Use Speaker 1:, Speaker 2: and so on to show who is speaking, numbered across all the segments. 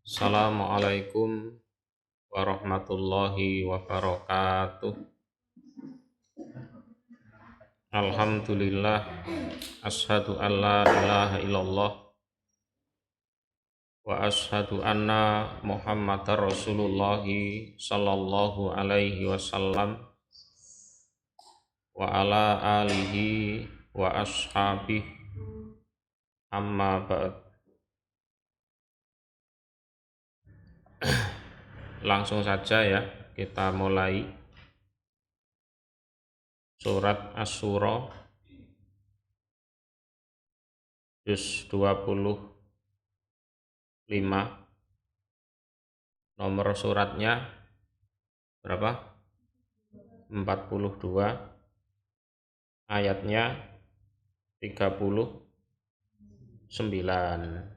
Speaker 1: Assalamualaikum warahmatullahi wabarakatuh. Alhamdulillah, asyhadu an la ilaha illallah wa asyhadu anna Muhammadar Rasulullah sallallahu alaihi wasallam wa ala alihi wa ashabihi amma ba'd. Langsung saja ya, kita mulai surat Asy-Syura juz 25, nomor suratnya berapa? 42, ayatnya 39.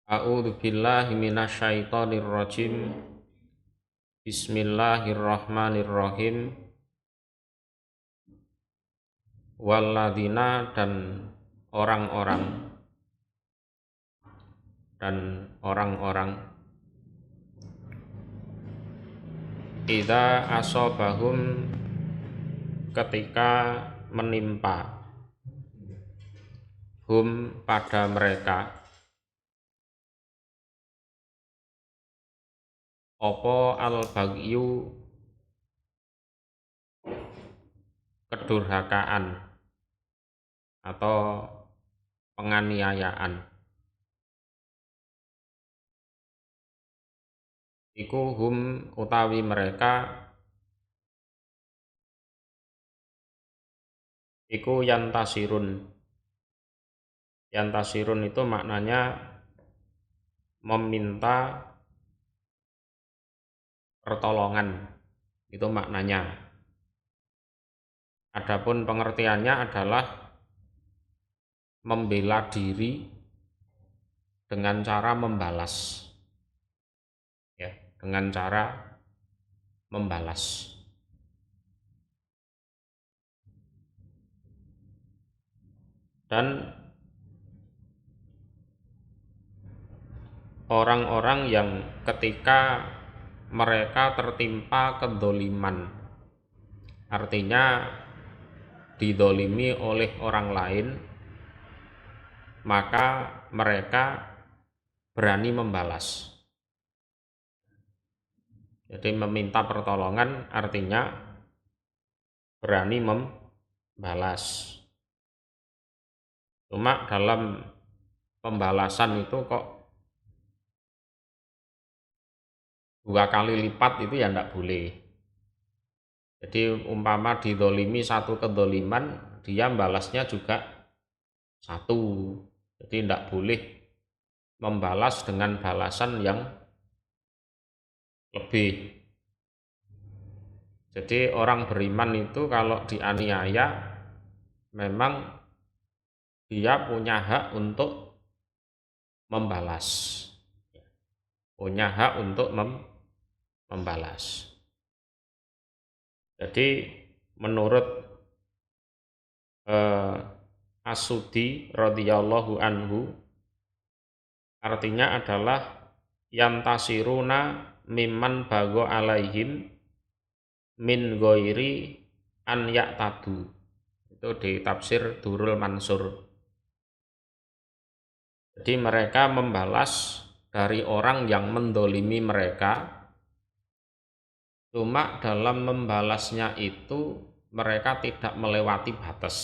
Speaker 1: A'udzu billahi minasyaitonir rajim. Bismillahirrahmanirrahim. Walladzina dan orang-orang idza asobahum ketika menimpa hum pada mereka opo al-baghyu kedurhakaan atau penganiayaan, iku hum utawi mereka iku yantasirun itu maknanya meminta pertolongan, itu maknanya. Adapun pengertiannya adalah membela diri dengan cara membalas, ya, dengan cara membalas. Dan orang-orang yang ketika mereka tertimpa kedoliman, artinya didolimi oleh orang lain, maka mereka berani membalas. Jadi meminta pertolongan artinya berani membalas. Cuma dalam pembalasan itu kok 2 kali lipat, itu ya enggak boleh. Jadi umpama didolimi satu kedoliman, dia balasnya juga 1. Jadi enggak boleh membalas dengan balasan yang lebih. Jadi orang beriman itu kalau dianiaya memang dia punya hak untuk membalas, punya hak untuk membalas. Jadi menurut As-Sudi radhiyallahu anhu, artinya adalah yantasiruna mimman bago alaihim min ghairi an ya'tadu. Itu di tafsir Durrul Mansur. Jadi mereka membalas dari orang yang mendolimi mereka, cuma dalam membalasnya itu mereka tidak melewati batas.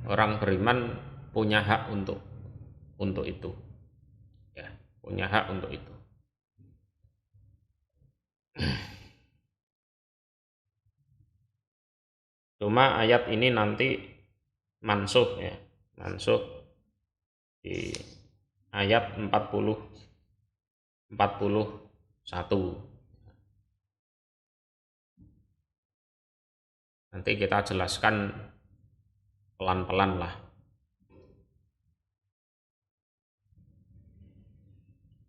Speaker 1: Orang beriman punya hak untuk itu, ya, punya hak untuk itu. Cuma ayat ini nanti mansukh, ya, mansukh di ayat 41. Nanti kita jelaskan pelan-pelan lah.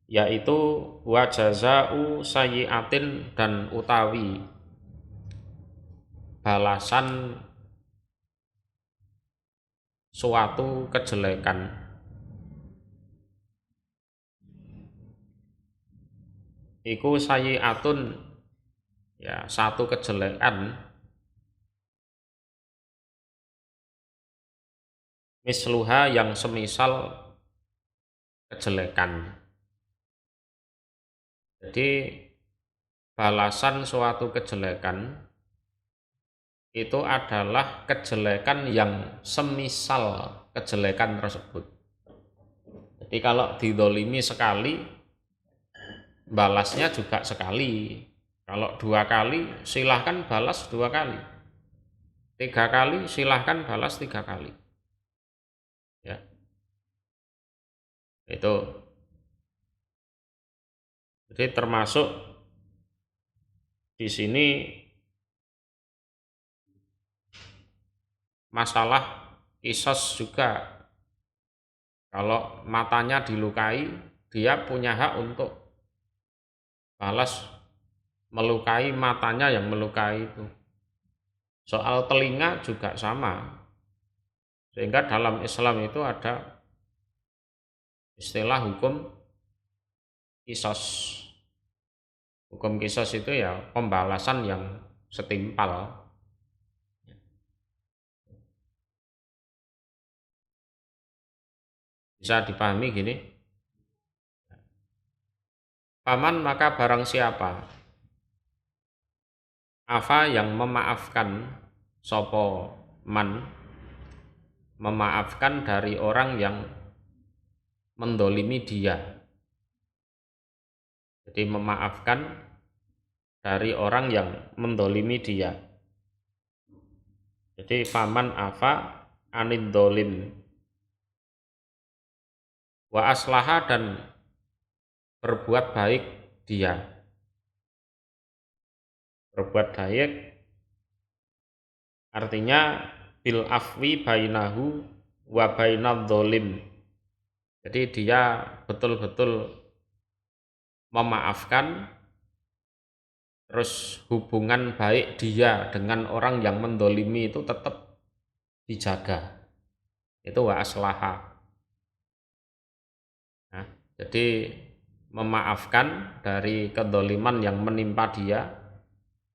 Speaker 1: Yaitu wa jaza'u sayyi'atin, dan utawi balasan suatu kejelekan, iku sayyi'atun, ya satu kejelekan, misluha yang semisal kejelekan. Jadi balasan suatu kejelekan itu adalah kejelekan yang semisal kejelekan tersebut. Jadi kalau didolimi sekali, balasnya juga sekali. Kalau 2 kali, silahkan balas 2 kali. 3 kali, silahkan balas 3 kali. Ya, itu. Jadi termasuk di sini masalah kisos juga. Kalau matanya dilukai, dia punya hak untuk balas melukai matanya yang melukai itu. Soal telinga juga sama. Sehingga dalam Islam itu ada istilah hukum kisos. Hukum kisos itu ya pembalasan yang setimpal. Bisa dipahami gini, paman maka barang siapa afa yang memaafkan, sopo man memaafkan dari orang yang mendolimi dia. Jadi memaafkan dari orang yang mendolimi dia. Jadi faman afa anid dolim wa aslaha, dan berbuat baik dia. Berbuat baik artinya bil afwi bainahu wa bainadh dolim. Jadi dia betul-betul memaafkan, terus hubungan baik dia dengan orang yang mendolimi itu tetap dijaga. Itu wa aslaha. Nah, jadi memaafkan dari kedoliman yang menimpa dia,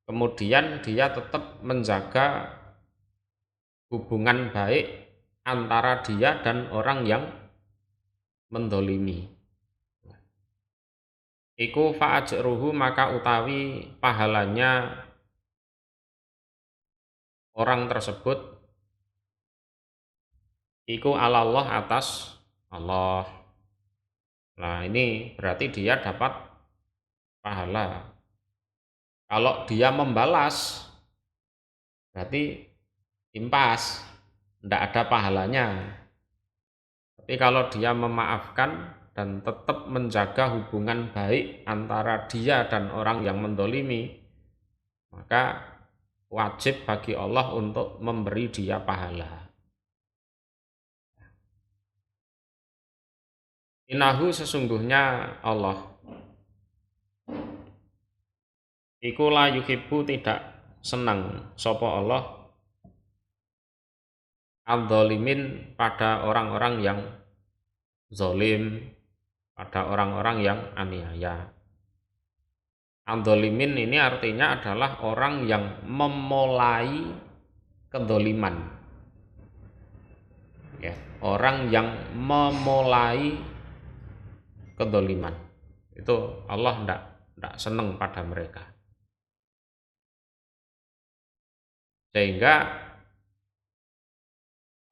Speaker 1: kemudian dia tetap menjaga hubungan baik antara dia dan orang yang mendolimi. Iku fa'ajruhu, maka utawi pahalanya orang tersebut iku alallah, atas Allah. Nah ini berarti dia dapat pahala. Kalau dia membalas berarti impas, tidak ada pahalanya. Tapi kalau dia memaafkan dan tetap menjaga hubungan baik antara dia dan orang yang mendolimi, maka wajib bagi Allah untuk memberi dia pahala. Innahu, sesungguhnya Allah iku la yuhibbu, tidak senang sapa Allah al-zalimin, pada orang-orang yang zalim, pada orang-orang yang aniaya. Al-zalimin ini artinya adalah orang yang memulai kedoliman. Ya, orang yang memulai kedoliman. Itu Allah tidak senang pada mereka. Sehingga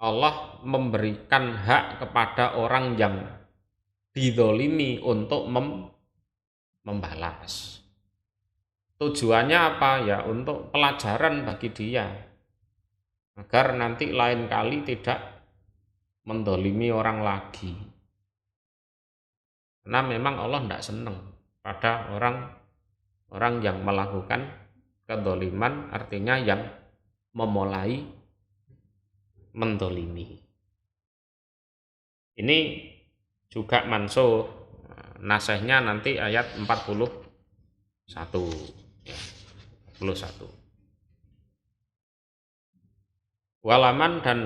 Speaker 1: Allah memberikan hak kepada orang yang didolimi untuk membalas. Tujuannya apa? Ya untuk pelajaran bagi dia, agar nanti lain kali tidak mendolimi orang lagi. Karena memang Allah tidak senang pada orang yang melakukan kedoliman, artinya yang memulai mendolimi. Ini juga mansuh, nasihnya nanti ayat 41 ya, 41. Walaman, dan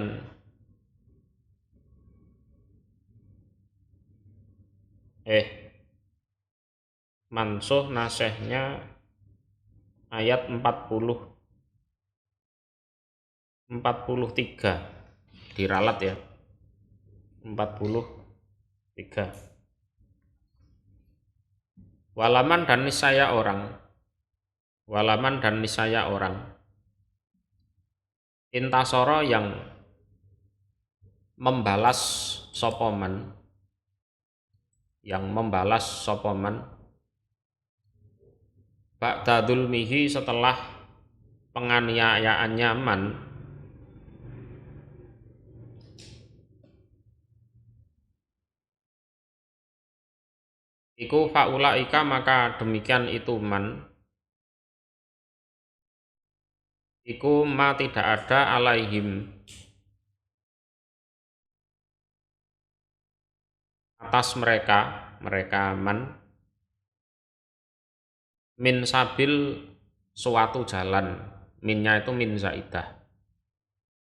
Speaker 1: mansuh nasehnya ayat 43 diralat ya, 43. Walaman dan niscaya orang intasoro yang membalas sopoman, ba'da dzulmihi setelah penganiayaannya man, iku faulaika maka demikian itu man, iku ma tidak ada alaihim atas mereka man, min sabil suatu jalan, minnya itu min zaidah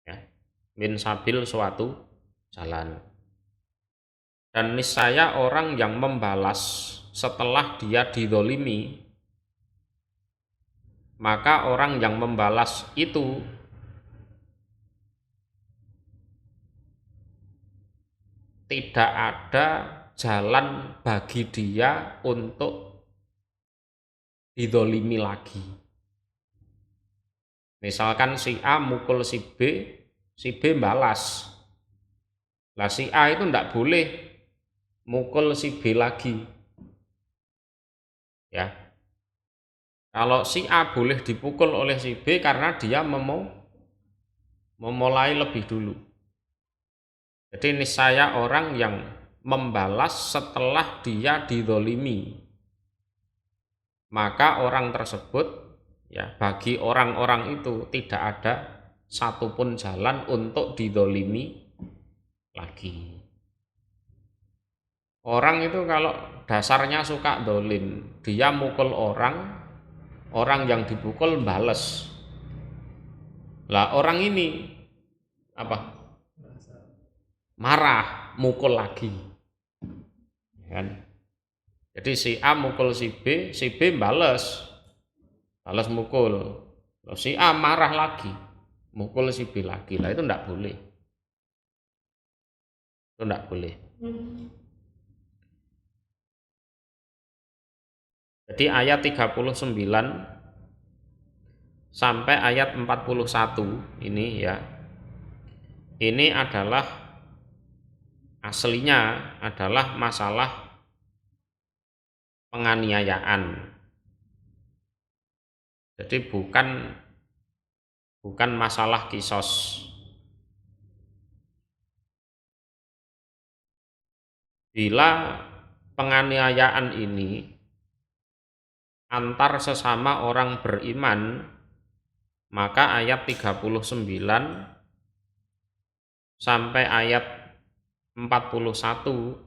Speaker 1: ya, min sabil suatu jalan. Dan niscaya orang yang membalas setelah dia didolimi, maka orang yang membalas itu tidak ada jalan bagi dia untuk didolimi lagi. Misalkan si A mukul si B balas. Lah si A itu tidak boleh mukul si B lagi. Ya. Kalau si A boleh dipukul oleh si B karena dia memulai lebih dulu. Jadi niscaya orang yang membalas setelah dia didolimi, maka orang tersebut ya, bagi orang-orang itu tidak ada satupun jalan untuk didolimi lagi. Orang itu kalau dasarnya suka dolim, dia mukul orang yang dipukul bales. Lah orang ini apa? Marah, mukul lagi. Kan? Jadi si A mukul si B bales mukul. Lalu si A marah lagi, mukul si B lagi. Lah itu enggak boleh. Itu enggak boleh. Jadi ayat 39 sampai ayat 41 ini ya. Ini adalah aslinya adalah masalah penganiayaan. Jadi bukan masalah kisos. Bila penganiayaan ini antar sesama orang beriman, maka ayat 39 sampai ayat 41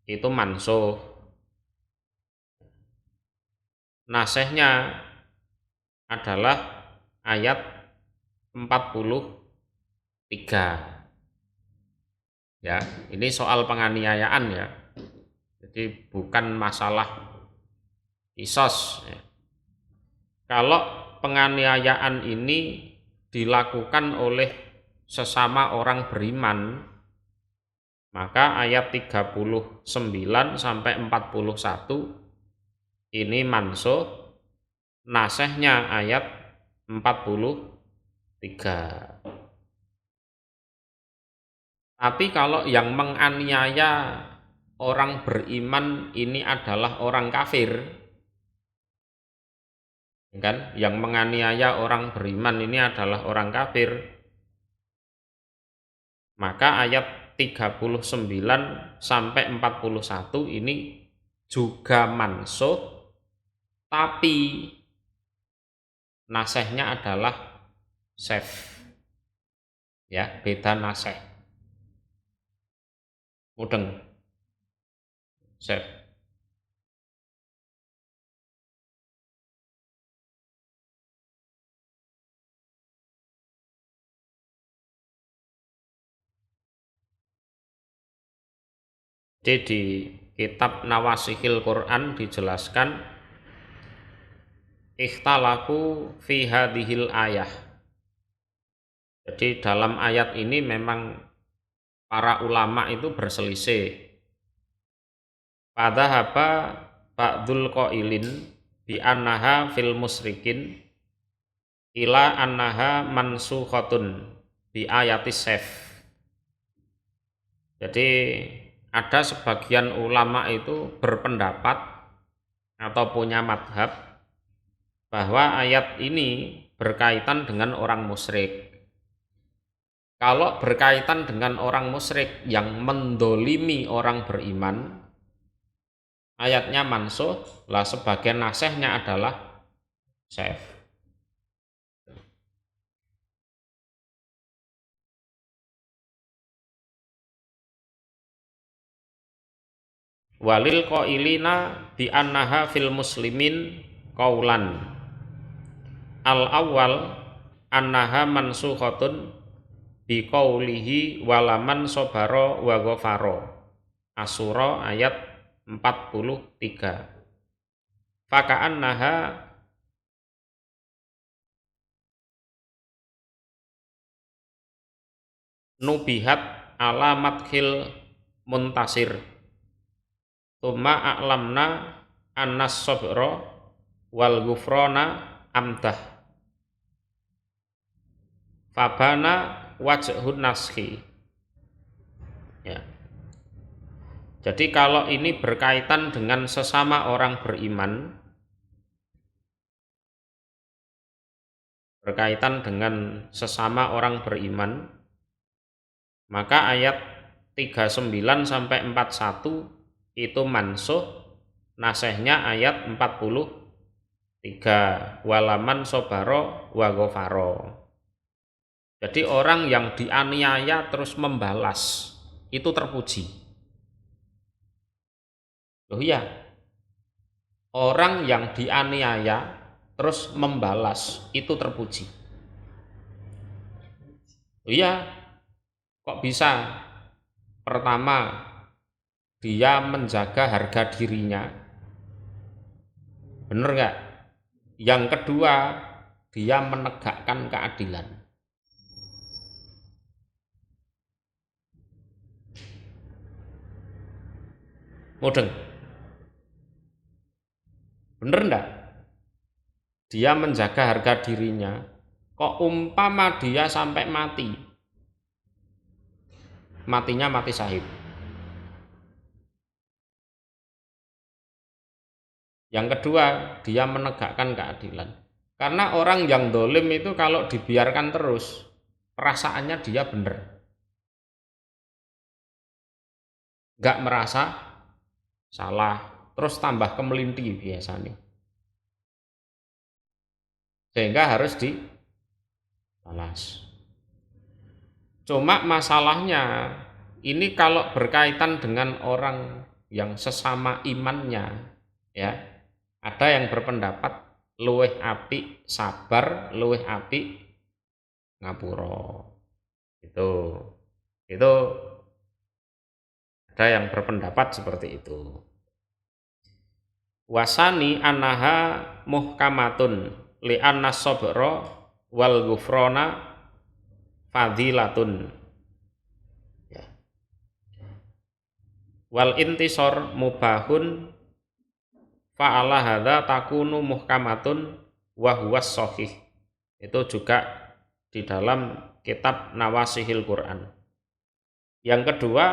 Speaker 1: itu mansuh. Nasehnya adalah ayat 43. Ya, ini soal penganiayaan ya. Jadi bukan masalah kisos ya. Kalau penganiayaan ini dilakukan oleh sesama orang beriman, maka ayat 39 sampai 41 ini mansuh, nasehnya ayat 43. Tapi kalau yang menganiaya orang beriman ini adalah orang kafir, kan? Yang menganiaya orang beriman ini adalah orang kafir, maka ayat 39 sampai 41 ini juga mansuh, tapi nasehnya adalah sef. Ya, beda naseh. Mudeng. Sef. Jadi kitab Nawasihil Quran dijelaskan ikhtalafu fi hadhil ayah. Jadi dalam ayat ini memang para ulama itu berselisih. Fadhahaba ba'dul qailin bi annaha fil musyrikin ila annaha mansukhatun bi ayatis saif. Jadi ada sebagian ulama itu berpendapat atau punya madhab bahwa ayat ini berkaitan dengan orang musyrik. Kalau berkaitan dengan orang musyrik yang mendolimi orang beriman, ayatnya mansuh, lah sebagian nasihnya adalah saif. Walil qailina bi annaha fil muslimin qaulan. Al awal annaha mansukhatun bi qaulihi walaman sobaro wa ghafaro. Asura ayat 43. Faka'annaha nubihat alamat khil muntasir. Tuma a'lamna annas sabra wal ghufrana amdah. Fabana wajhun naskhi. Ya. Jadi kalau ini berkaitan dengan sesama orang beriman, maka ayat 39 sampai 41 itu mansuh, nasihnya ayat 43 walaman sobaro wa ghafaro. Jadi orang yang dianiaya terus membalas itu terpuji. Loh iya, orang yang dianiaya terus membalas itu terpuji. Loh iya, kok bisa? Pertama, dia menjaga harga dirinya. Bener nggak? Yang kedua, dia menegakkan keadilan. Mudeng? Bener enggak? Dia menjaga harga dirinya. Kok umpama dia sampai mati, matinya mati syahid. Yang kedua, dia menegakkan keadilan. Karena orang yang dolim itu kalau dibiarkan terus, perasaannya dia bener. Nggak merasa salah, terus tambah kemelinti biasanya. Sehingga harus dibalas. Cuma masalahnya, ini kalau berkaitan dengan orang yang sesama imannya, ya, ada yang berpendapat luweh apik sabar, luweh apik ngapura. Itu ada yang berpendapat seperti itu. Wasani annaha muhkamatun li anna sabra wal ghufrana fadilatun. Ya. Wal intisor mubahun fa'ala hadza takunu muhkamatun wa huwas shahih. Itu juga di dalam kitab Nawasihil Quran. Yang kedua,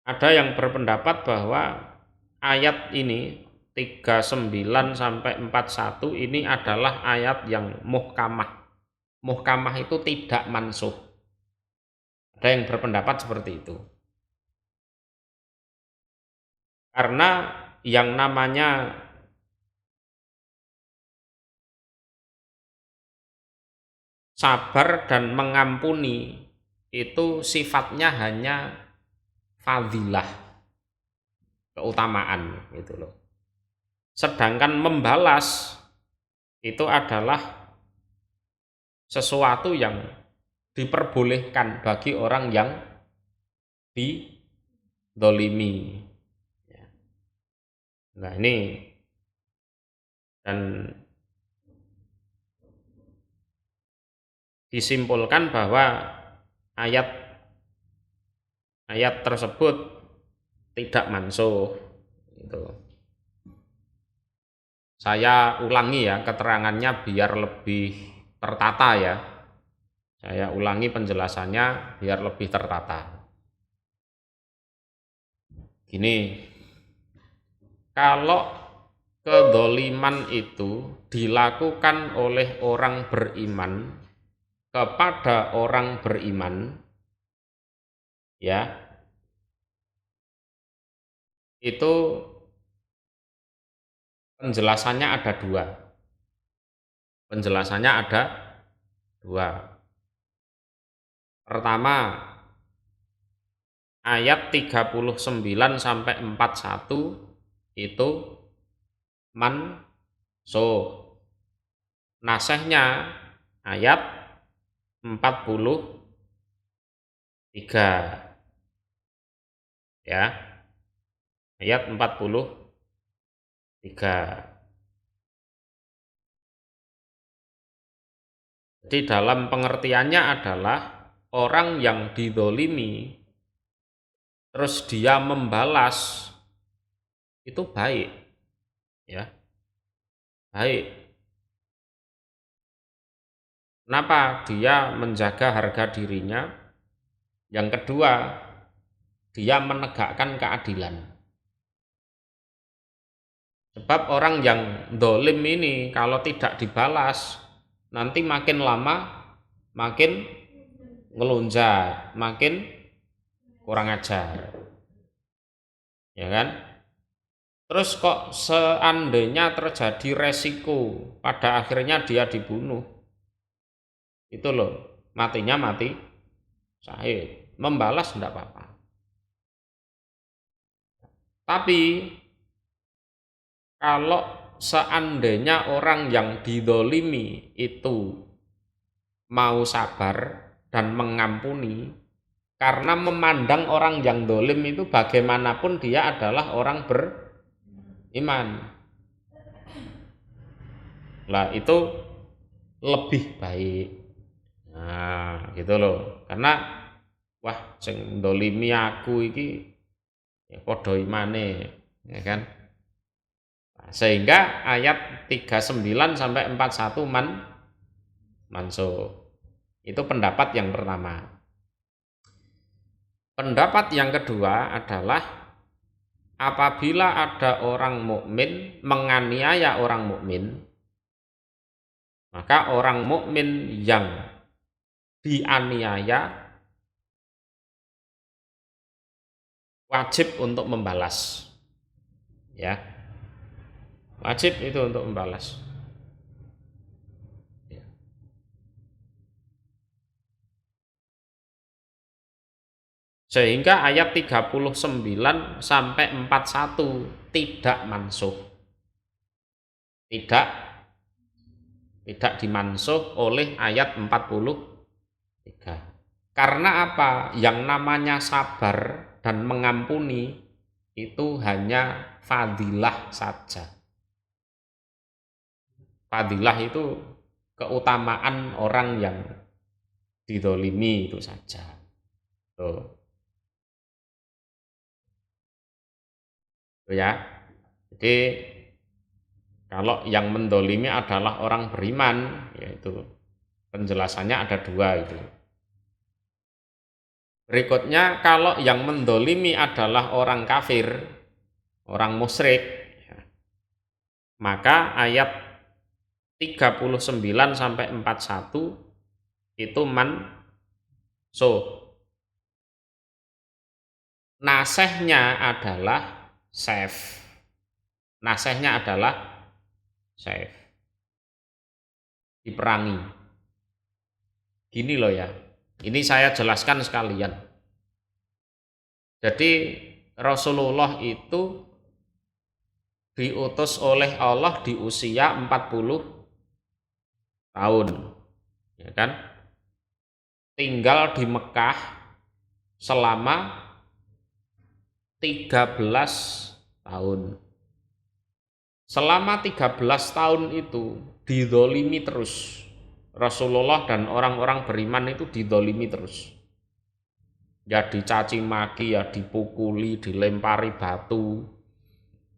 Speaker 1: ada yang berpendapat bahwa ayat ini 39 sampai 41 ini adalah ayat yang muhkamah. Muhkamah itu tidak mansuh. Ada yang berpendapat seperti itu. Karena yang namanya sabar dan mengampuni itu sifatnya hanya fadilah, keutamaan gitu loh. Sedangkan membalas itu adalah sesuatu yang diperbolehkan bagi orang yang dolimi. Nah ini, dan disimpulkan bahwa ayat tersebut tidak mansuh. Itu. Saya ulangi ya keterangannya biar lebih tertata ya. Saya ulangi penjelasannya biar lebih tertata. Gini, kalau kedoliman itu dilakukan oleh orang beriman kepada orang beriman, ya, itu penjelasannya ada dua. Penjelasannya ada dua. Pertama, ayat 39 sampai 41 itu mansuh. Nasihnya ayat 43. Ya. Ayat 43. Jadi dalam pengertiannya adalah orang yang didolimi terus dia membalas itu baik, ya, baik. Kenapa? Dia menjaga harga dirinya. Yang kedua, dia menegakkan keadilan. Sebab orang yang dolim ini kalau tidak dibalas, nanti makin lama makin ngelunjak, makin kurang ajar. Ya kan? Terus kok seandainya terjadi resiko pada akhirnya dia dibunuh, itu loh, matinya mati syahid, membalas tidak apa-apa. Tapi kalau seandainya orang yang didolimi itu mau sabar dan mengampuni, karena memandang orang yang dolim itu bagaimanapun dia adalah orang beriman. Lah itu lebih baik. Nah, gitu loh. Karena wah sing dolimi aku iki ya padha imane, ya kan? Nah, sehingga ayat 39 sampai 41 mansuh. Itu pendapat yang pertama. Pendapat yang kedua adalah apabila ada orang mukmin menganiaya orang mukmin, maka orang mukmin yang dianiaya wajib untuk membalas. Ya. Wajib itu untuk membalas. Ya. Sehingga ayat 39 sampai 41 tidak mansuh. Tidak dimansuh oleh ayat 43. Karena apa? Yang namanya sabar dan mengampuni itu hanya fadilah saja. Fadilah itu keutamaan orang yang didolimi itu saja. Tuh. Tuh ya. Jadi kalau yang mendolimi adalah orang beriman, yaitu penjelasannya ada dua itu. Berikutnya, kalau yang mendolimi adalah orang kafir, orang musyrik, maka ayat 39 sampai 41 itu mansuh. Nasihnya adalah saif. Nasihnya adalah saif. Diperangi. Gini loh ya. Ini saya jelaskan sekalian. Jadi Rasulullah itu diutus oleh Allah di usia 40 tahun. Ya kan? Tinggal di Mekah selama 13 tahun. Selama 13 tahun itu didolimi terus. Rasulullah dan orang-orang beriman itu didolimi terus. Ya dicaci maki, ya dipukuli, dilempari batu.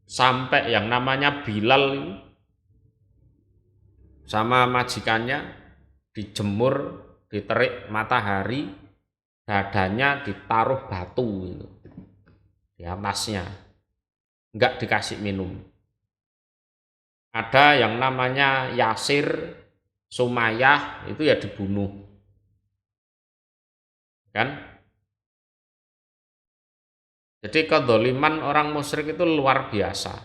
Speaker 1: Sampai yang namanya Bilal sama majikannya dijemur, diterik matahari, dadanya ditaruh batu di atasnya, enggak dikasih minum. Ada yang namanya Yasir, Sumayyah, itu ya dibunuh, kan? Jadi kedzaliman orang musyrik itu luar biasa.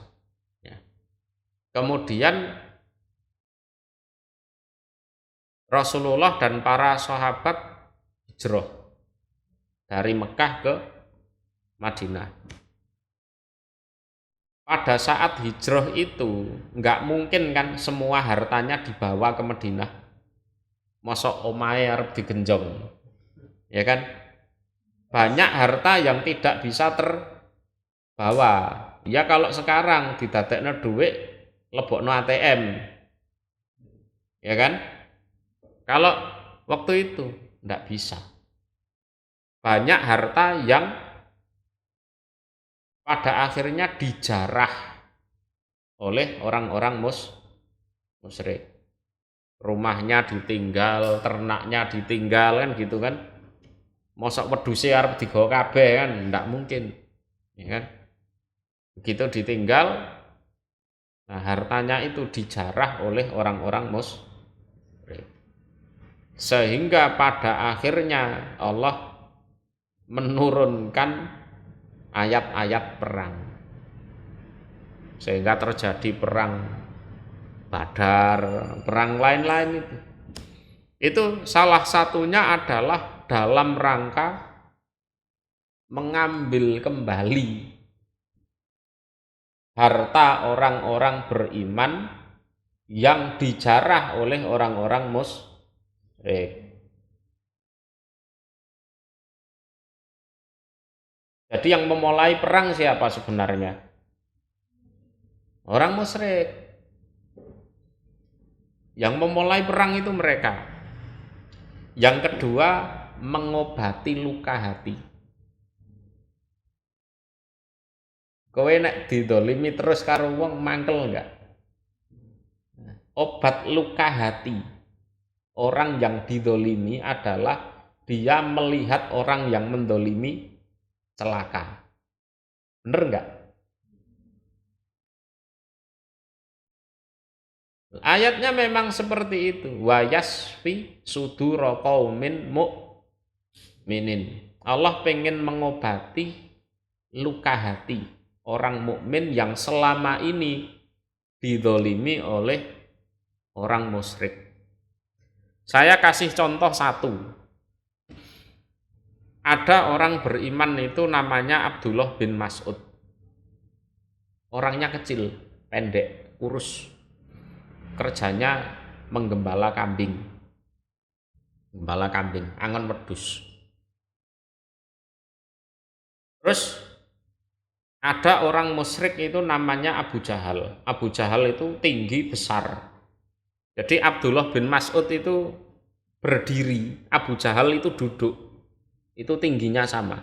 Speaker 1: Ya. Kemudian Rasulullah dan para sahabat hijrah dari Mekah ke Madinah. Pada saat hijrah itu nggak mungkin kan semua hartanya dibawa ke Madinah. Mosok omahe arep digenjong, ya kan? Banyak harta yang tidak bisa terbawa. Ya kalau sekarang didadekno dhuwit lebokno ATM, ya kan? Kalau waktu itu nggak bisa. Banyak harta yang pada akhirnya dijarah oleh orang-orang musyrik. Rumahnya ditinggal, ternaknya ditinggal kan gitu kan. Mosok wedhuse arep digawa kabeh kan ndak mungkin. Ya kan? Begitu ditinggal, nah hartanya itu dijarah oleh orang-orang musyrik. Sehingga pada akhirnya Allah menurunkan ayat-ayat perang. Sehingga terjadi perang Badar, perang lain-lain itu. Itu salah satunya adalah dalam rangka mengambil kembali harta orang-orang beriman yang dijarah oleh orang-orang musyrik. Jadi yang memulai perang siapa sebenarnya? Orang musyrik. Yang memulai perang itu mereka. Yang kedua, mengobati luka hati. Kowe nek didolimi terus karo wong mangkel enggak? Obat luka hati orang yang didolimi adalah dia melihat orang yang mendolimi celaka. Bener enggak? Ayatnya memang seperti itu. Wa yasfi sudura qaumin mu'minin. Allah pengen mengobati luka hati orang mukmin yang selama ini didolimi oleh orang musyrik. Saya kasih contoh satu. Ada orang beriman itu namanya Abdullah bin Mas'ud. Orangnya kecil, pendek, kurus. Kerjanya menggembala kambing. Gembala kambing, angon wedhus. Terus ada orang musyrik itu namanya Abu Jahal. Abu Jahal itu tinggi besar. Jadi Abdullah bin Mas'ud itu berdiri, Abu Jahal itu duduk. Itu tingginya sama.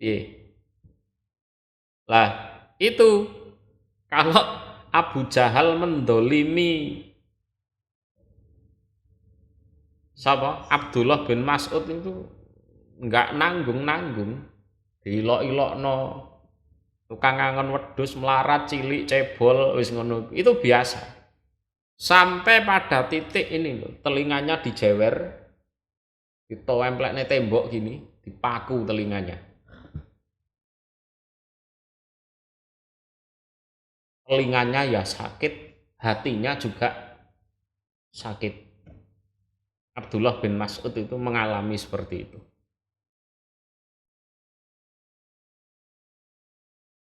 Speaker 1: Iya. Lah, itu kalau Abu Jahal mendolimi siapa? Abdullah bin Mas'ud itu enggak nanggung-nanggung. Diilok-ilokno tukang angon wedhus melarat cilik cebol wis ngono. Itu biasa. Sampai pada titik ini loh, telinganya dijewer, ditempelne tembok gini, dipaku telinganya. Telinganya ya sakit, hatinya juga sakit. Abdullah bin Mas'ud itu mengalami seperti itu.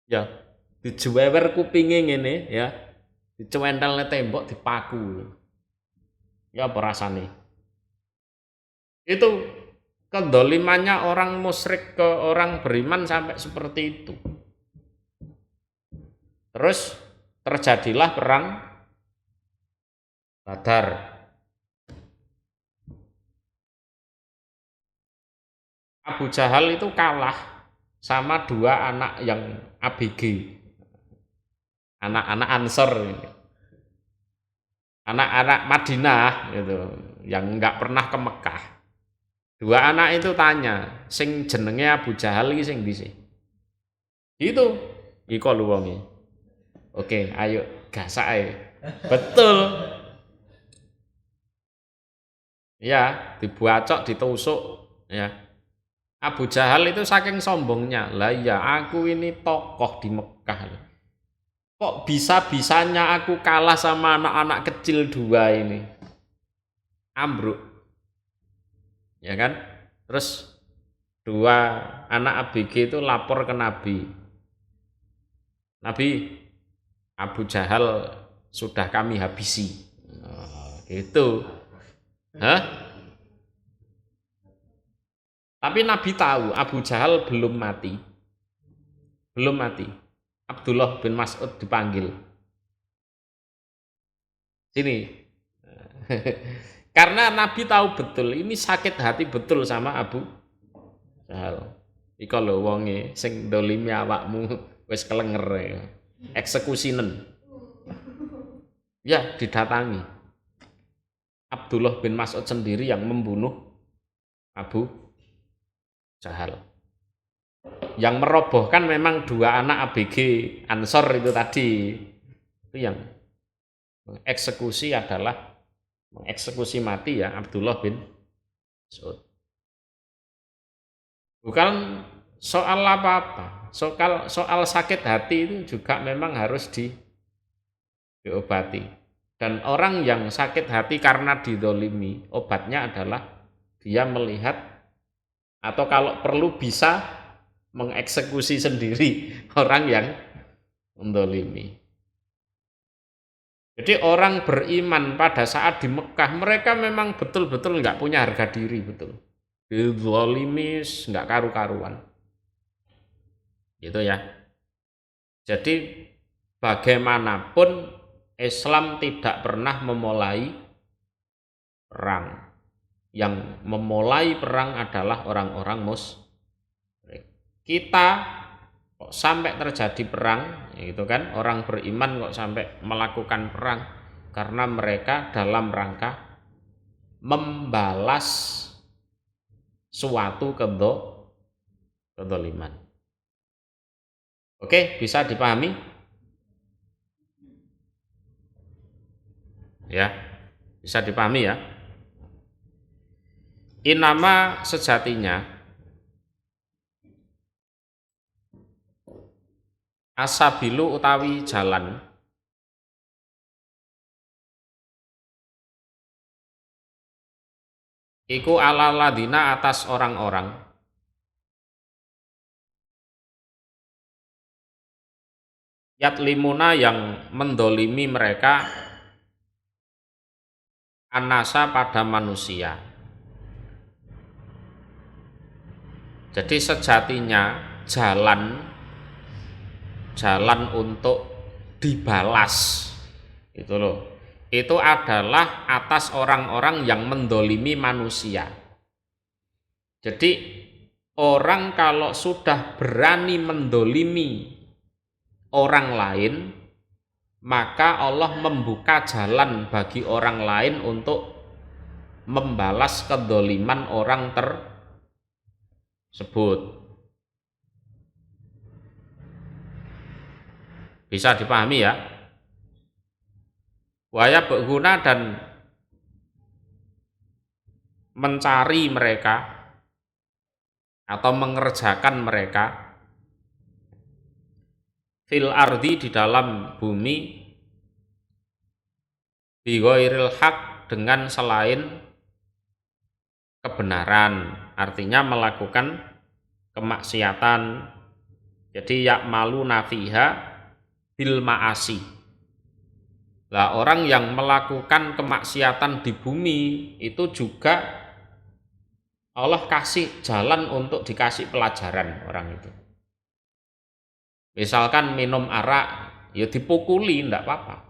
Speaker 1: Ya, dijewer kupinge ngene ya, dicuentelne tembok dipaku. Ya apa rasane? Itu kedolimannya orang musyrik ke orang beriman sampai seperti itu. Terus terjadilah perang Badar. Abu Jahal itu kalah sama dua anak yang ABG, anak-anak Ansor, anak-anak Madinah gitu, yang nggak pernah ke Mekah. Dua anak itu tanya, sing jenenge Abu Jahal iki sing ndi sih? Itu, iko lu wonge. Oke, ayo gasak ae. Betul. Ya, dibuacok, ditusuk, ya. Abu Jahal itu saking sombongnya, lah ya aku ini tokoh di Mekah. Kok bisa-bisanya aku kalah sama anak-anak kecil dua ini? Ambruk. Ya kan? Terus dua anak ABG itu lapor ke Nabi. Nabi, Abu Jahal sudah kami habisi. Gitu. Hah? Tapi Nabi tahu Abu Jahal belum mati. Belum mati. Abdullah bin Mas'ud dipanggil. Sini. Karena Nabi tahu betul ini sakit hati betul sama Abu Jahal. Iko lho wonge sing dolimi awakmu wis kelenger ya. Eksekusinan. Ya, didatangi. Abdullah bin Mas'ud sendiri yang membunuh Abu Jahal. Yang merobohkan memang dua anak ABG Ansor itu tadi. Itu yang mengeksekusi adalah mengeksekusi mati ya Abdullah bin Mas'ud. Bukan soal apa-apa, soal sakit hati itu juga memang harus diobati. Dan orang yang sakit hati karena didolimi, obatnya adalah dia melihat atau kalau perlu bisa mengeksekusi sendiri orang yang mendolimi. Jadi orang beriman pada saat di Mekah, mereka memang betul-betul nggak punya harga diri, betul. Dizalimis, nggak karu-karuan. Gitu ya. Jadi bagaimanapun Islam tidak pernah memulai perang. Yang memulai perang adalah orang-orang musyrik. Kita kok sampai terjadi perang, gitu kan? Orang beriman kok sampai melakukan perang karena mereka dalam rangka membalas suatu kedoliman. Oke, bisa dipahami? Ya, bisa dipahami ya. Inama sejatinya asabilu utawi jalan iku ala ladina atas orang-orang yatlimuna yang mendolimi mereka anasa pada manusia. Jadi sejatinya jalan untuk dibalas itu loh, itu adalah atas orang-orang yang mendolimi manusia. Jadi orang kalau sudah berani mendolimi orang lain, maka Allah membuka jalan bagi orang lain untuk membalas kedoliman orang tersebut. Bisa dipahami ya? Waya berguna dan mencari mereka atau mengerjakan mereka fil ardi di dalam bumi bi ghairil haq dengan selain kebenaran, artinya melakukan kemaksiatan. Jadi yakmalu nafiha bil ma'asi. Lah orang yang melakukan kemaksiatan di bumi itu juga Allah kasih jalan untuk dikasih pelajaran orang itu. Misalkan minum arak, ya dipukuli, enggak apa-apa.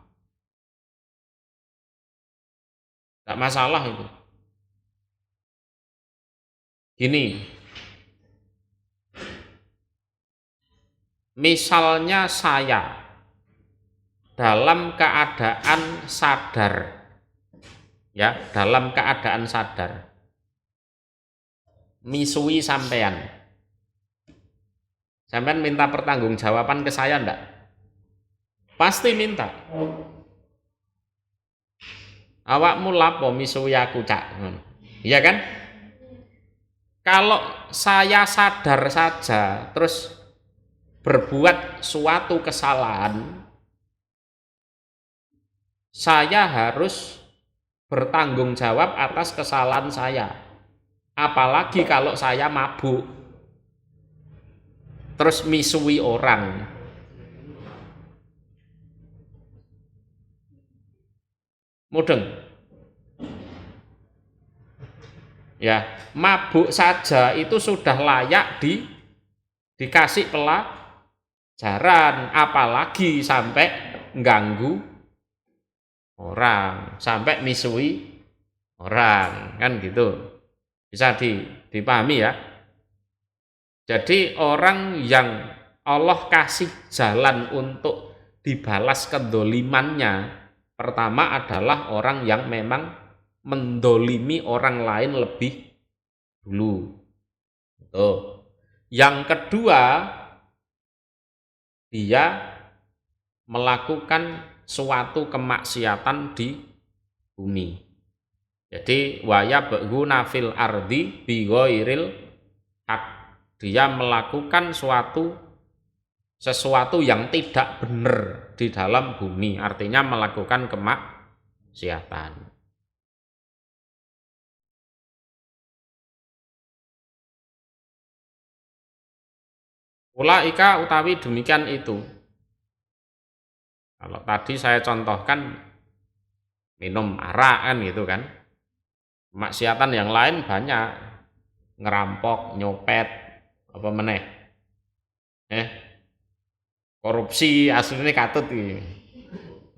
Speaker 1: Enggak masalah itu. Gini, misalnya saya dalam keadaan sadar, ya, dalam keadaan sadar, misui sampean minta pertanggungjawaban ke saya enggak? Pasti minta. Awakmu lapo misui aku, Cak? Iya kan? Kalau saya sadar saja terus berbuat suatu kesalahan, saya harus bertanggung jawab atas kesalahan saya. Apalagi kalau saya mabuk terus misui orang. Mudeng. Ya, mabuk saja itu sudah layak dikasih pelajaran, apalagi sampai ganggu orang, sampai misui orang, kan gitu. Bisa dipahami ya. Jadi orang yang Allah kasih jalan untuk dibalas kedolimannya, pertama adalah orang yang memang mendolimi orang lain lebih dulu. Tuh. Yang kedua, dia melakukan suatu kemaksiatan di bumi. Jadi waya baguna fil ardi bi ghairil haq. Dia melakukan sesuatu yang tidak benar di dalam bumi, artinya melakukan kemaksiatan. Ulaika utawi demikian itu. Kalau tadi saya contohkan minum arak kan gitu kan. Maksiatan yang lain banyak, ngerampok, nyopet, apa meneh. Korupsi aslinya katut iki.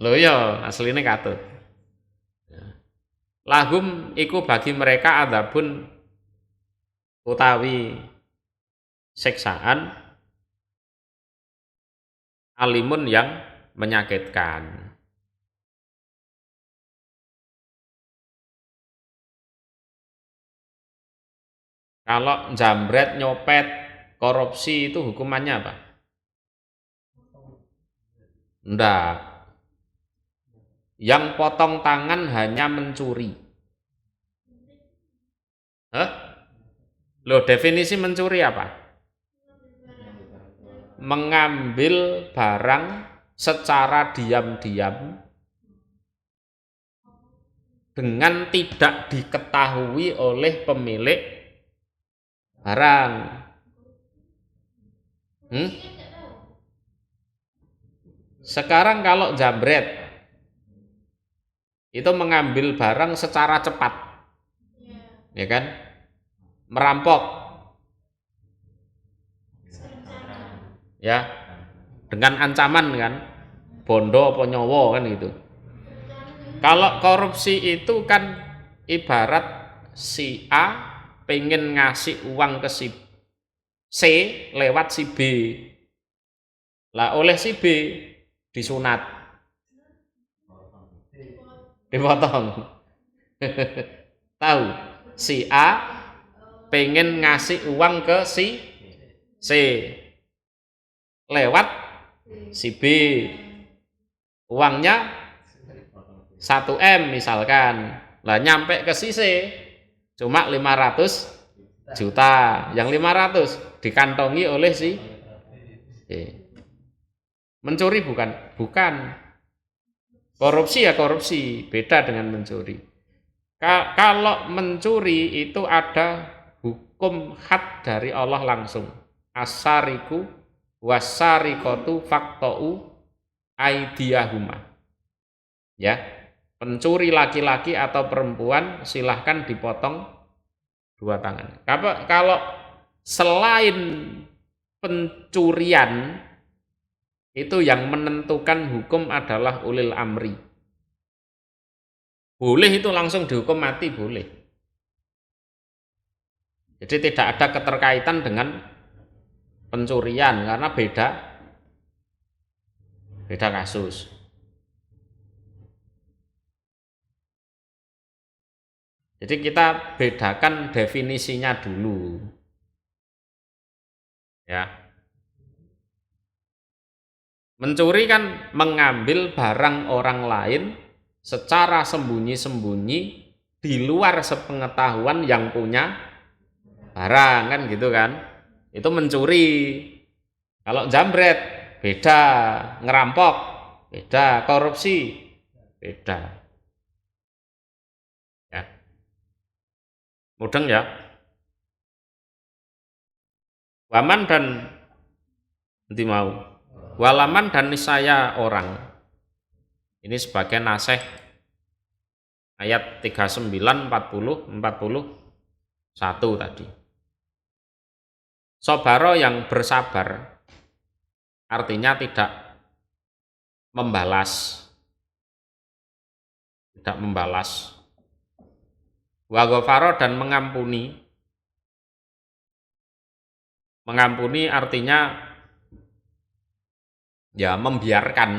Speaker 1: Lho ya, aslinya katut. Lahum iku bagi mereka adzabun utawi siksaan alimun yang menyakitkan. Kalau jambret, nyopet, korupsi itu hukumannya apa? Enggak. Yang potong tangan hanya mencuri. Loh, definisi mencuri apa? Mengambil barang secara diam-diam dengan tidak diketahui oleh pemilik barang. Sekarang kalau jambret itu mengambil barang secara cepat, ya kan? Merampok, ya, dengan ancaman kan, bondo apa nyawa kan gitu. Kalau korupsi itu kan ibarat si A pengen ngasih uang ke si C lewat si B. Lah oleh si B disunat, dipotong. Tahu, si A pengen ngasih uang ke si C lewat si B, uangnya 1 M misalkan, lah nyampe ke si C cuma 500 juta, yang 500 dikantongi oleh si C. Mencuri bukan? Bukan. Korupsi ya korupsi, beda dengan mencuri. Kalau mencuri itu ada hukum had dari Allah langsung. Asariku wasarikotu faktou aidiyahuma. Ya, pencuri laki-laki atau perempuan silahkan dipotong dua tangan. Kalau selain pencurian, itu yang menentukan hukum adalah ulil amri. Boleh itu langsung dihukum mati, boleh. Jadi tidak ada keterkaitan dengan pencurian karena beda kasus. Jadi kita bedakan definisinya dulu. Ya. Mencuri kan mengambil barang orang lain secara sembunyi-sembunyi di luar sepengetahuan yang punya barang, kan gitu kan. Itu mencuri. Kalau jambret beda, ngerampok beda, korupsi beda. Ya. Mudeng ya. Waman dan nanti mau. Walaman dan niscaya orang. Ini sebagai nasih ayat 39, 40, 41 tadi. Sobaro yang bersabar artinya tidak membalas. Tidak membalas. Wa ghafaro dan mengampuni. Mengampuni artinya ya membiarkan.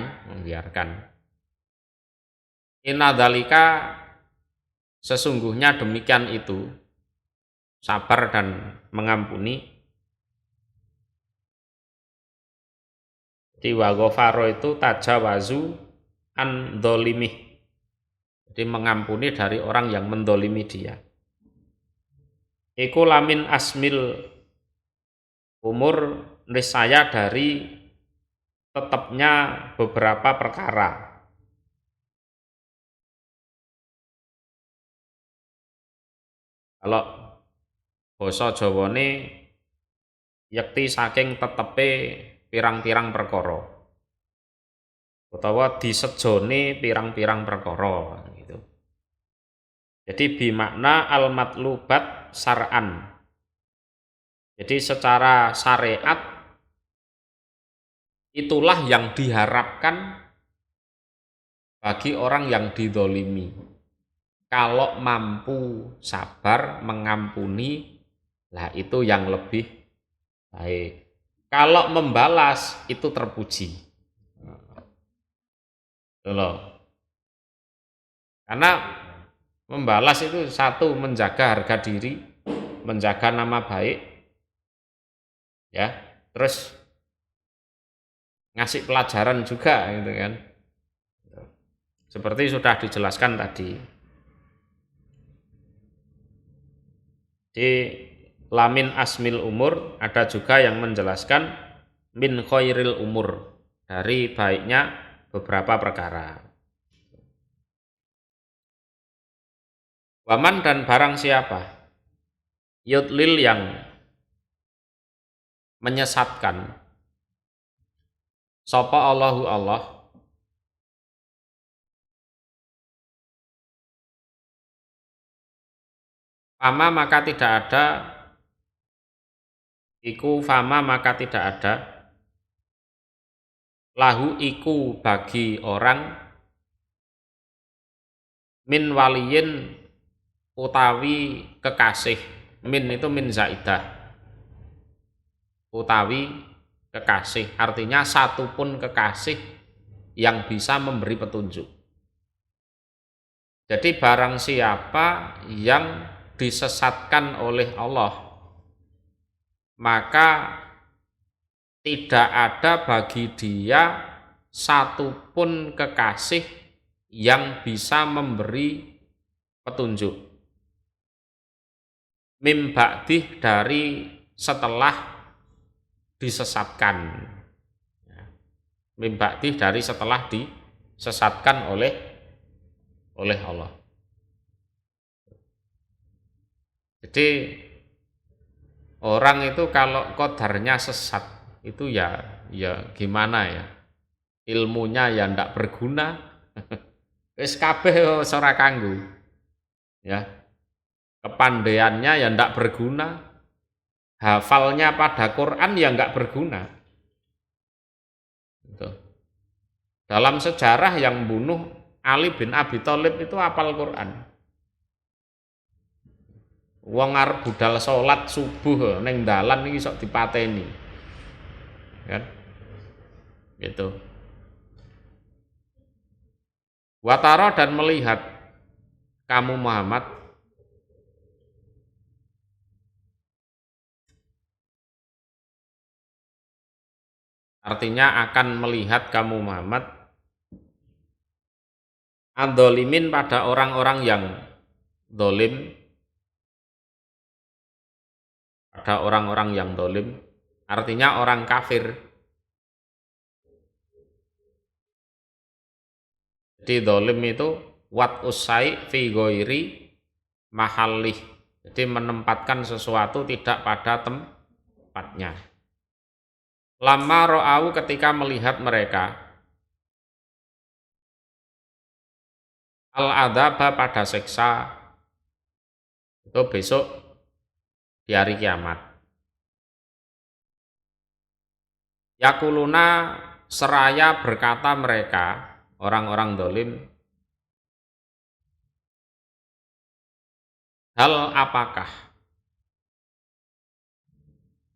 Speaker 1: Inna dzalika sesungguhnya demikian itu, sabar dan mengampuni. Di wa ghafaro itu tajawazu an dzolimih. Jadi mengampuni dari orang yang mendolimi dia. Iku lamin asmil umur niscaya dari tetapnya beberapa perkara. Kalau basa Jawane yakti saking tetepe pirang-pirang perkara. Utawa disejone pirang-pirang perkara gitu. Jadi bimakna al-matlubat sar'an. Jadi secara syariat itulah yang diharapkan bagi orang yang didolimi. Kalau mampu sabar mengampuni, lah itu yang lebih baik. Kalau membalas itu terpuji. Loh. Karena membalas itu satu menjaga harga diri, menjaga nama baik, ya, terus ngasih pelajaran juga gitu kan. Seperti sudah dijelaskan tadi. Di lamin asmil umur ada juga yang menjelaskan min khairil umur, dari baiknya beberapa perkara. Waman dan barang siapa yudlil yang menyesatkan sapa Allahu Allah fama maka tidak ada iku fama maka tidak ada lahu iku bagi orang min waliyin utawi kekasih. Min itu min zaidah, utawi kekasih artinya satu pun kekasih yang bisa memberi petunjuk. Jadi barang siapa yang disesatkan oleh Allah, maka tidak ada bagi dia satupun kekasih yang bisa memberi petunjuk. Mim ba'dih dari setelah disesatkan. Mim ba'dih dari setelah disesatkan oleh Allah. Jadi orang itu kalau qadarnya sesat itu ya gimana ya, ilmunya ya ndak berguna, wis kabeh ora kanggo ya. kepandaiannya ya ndak berguna, hafalnya pada Quran ya nggak berguna. Gitu. Dalam sejarah yang bunuh Ali bin Abi Thalib itu hafal Quran. Wong arep budal salat subuh ning dalan iki sok dipateni. Kan? Gitu. Watara dan melihat kamu Muhammad artinya akan melihat kamu Muhammad adzolimin pada orang-orang yang dolim, pada orang-orang yang dolim, artinya orang kafir. Jadi dolim itu wat usai fi ghairi mahallih. Jadi menempatkan sesuatu tidak pada tempatnya. Lama ro'au ketika melihat mereka al-adzaba pada siksa itu besok di hari kiamat. Yakuluna seraya berkata mereka orang-orang dolim, hal apakah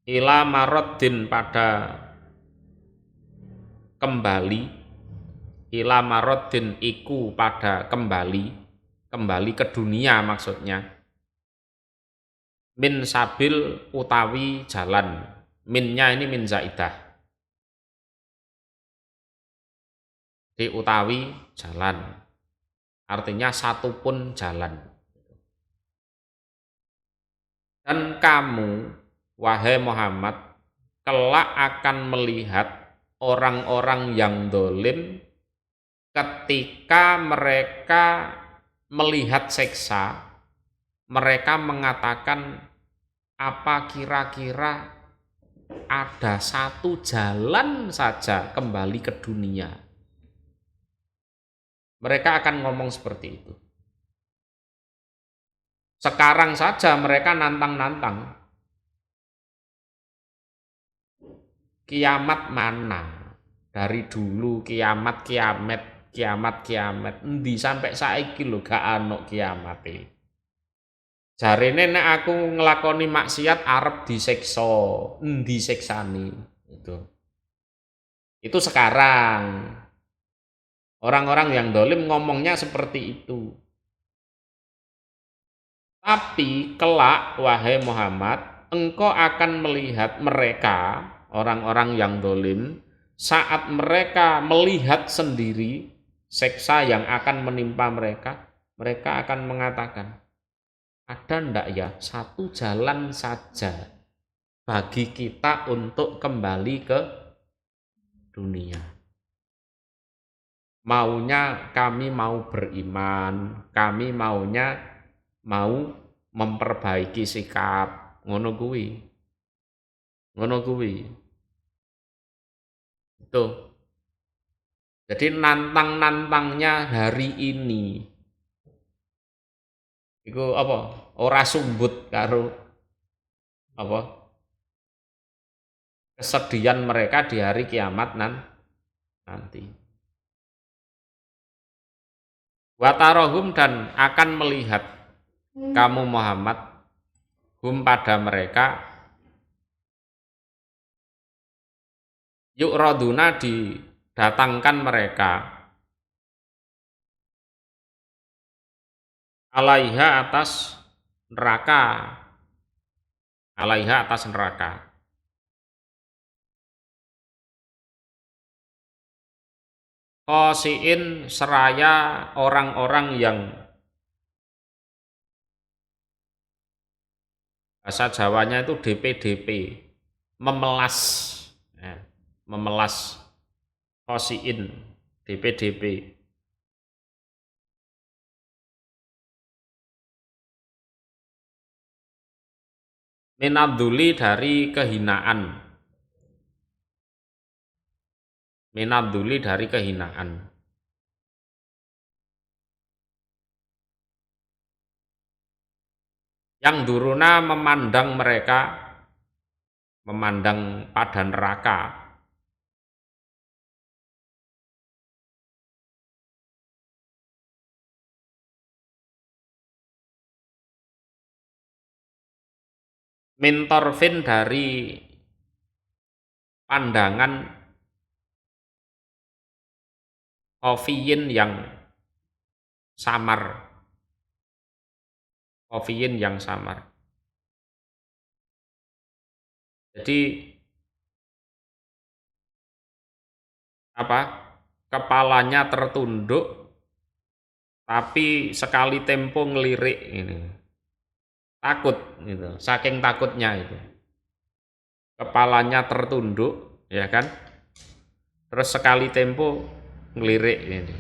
Speaker 1: ila maroddin pada kembali, ila maroddin iku pada kembali ke dunia maksudnya, min sabil utawi jalan, minnya ini min zaidah, di utawi jalan, artinya satu pun jalan. Dan kamu, wahai Muhammad, kelak akan melihat orang-orang yang dolim ketika mereka melihat siksa, mereka mengatakan, apa kira-kira ada satu jalan saja kembali ke dunia. Mereka akan ngomong seperti itu. Sekarang saja mereka nantang-nantang. Kiamat mana? Dari dulu kiamat, endi sampai saiki lho gak ana kiamate. Jarene nek aku nglakoni maksiat arep disiksa, endi siksane itu. Itu sekarang. Orang-orang yang dolim ngomongnya seperti itu. Tapi kelak, wahai Muhammad, engkau akan melihat mereka, orang-orang yang dolim, saat mereka melihat sendiri siksa yang akan menimpa mereka, mereka akan mengatakan, ada ndak ya satu jalan saja bagi kita untuk kembali ke dunia. Maunya kami mau beriman, kami maunya mau memperbaiki sikap, ngono kuwi. Itu. Jadi nantang-nantangnya hari ini. Iku apa? Ora sumbut karo apa? Kesedihan mereka di hari kiamat nanti. Watarohum dan akan melihat kamu Muhammad hum pada mereka yu'raduna didatangkan mereka alaiha atas neraka qasiin seraya orang-orang yang bahasa Jawanya itu DP memelas ya, memelas qasiin DP minadzuli dari kehinaan, Yang duruna memandang mereka, memandang pada neraka. Mintorfin dari pandangan kofiyin yang samar. Kofiyin yang samar. Jadi apa? Kepalanya tertunduk tapi sekali tempo ngelirik ini. Takut gitu, saking takutnya itu. Kepalanya tertunduk, ya kan? Terus sekali tempo ngelirik ini.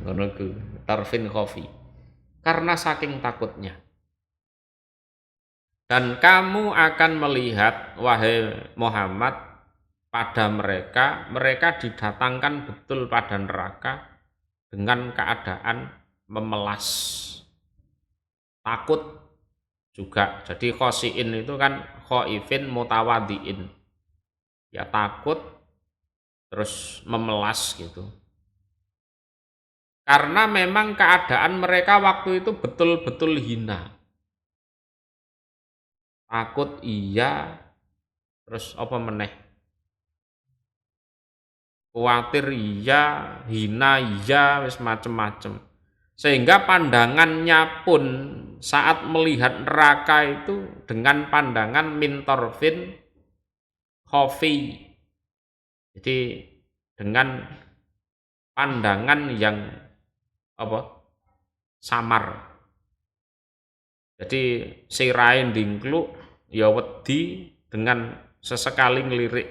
Speaker 1: Ngono ku tarfin khofi. Karena saking takutnya. Dan kamu akan melihat, wahai Muhammad, pada mereka, mereka didatangkan betul pada neraka dengan keadaan memelas. Takut juga. Jadi khosiin itu kan khoifin mutawadiin. Ya takut terus memelas gitu. Karena memang keadaan mereka waktu itu betul-betul hina. Takut iya, terus apa meneh? Kuatir iya, hina iya, wis macem-macem. Sehingga pandangannya pun saat melihat neraka itu dengan pandangan mintorfin khofi. Jadi dengan pandangan yang apa? Samar. Jadi sirain dingkluk ya wedi dengan sesekali ngelirik.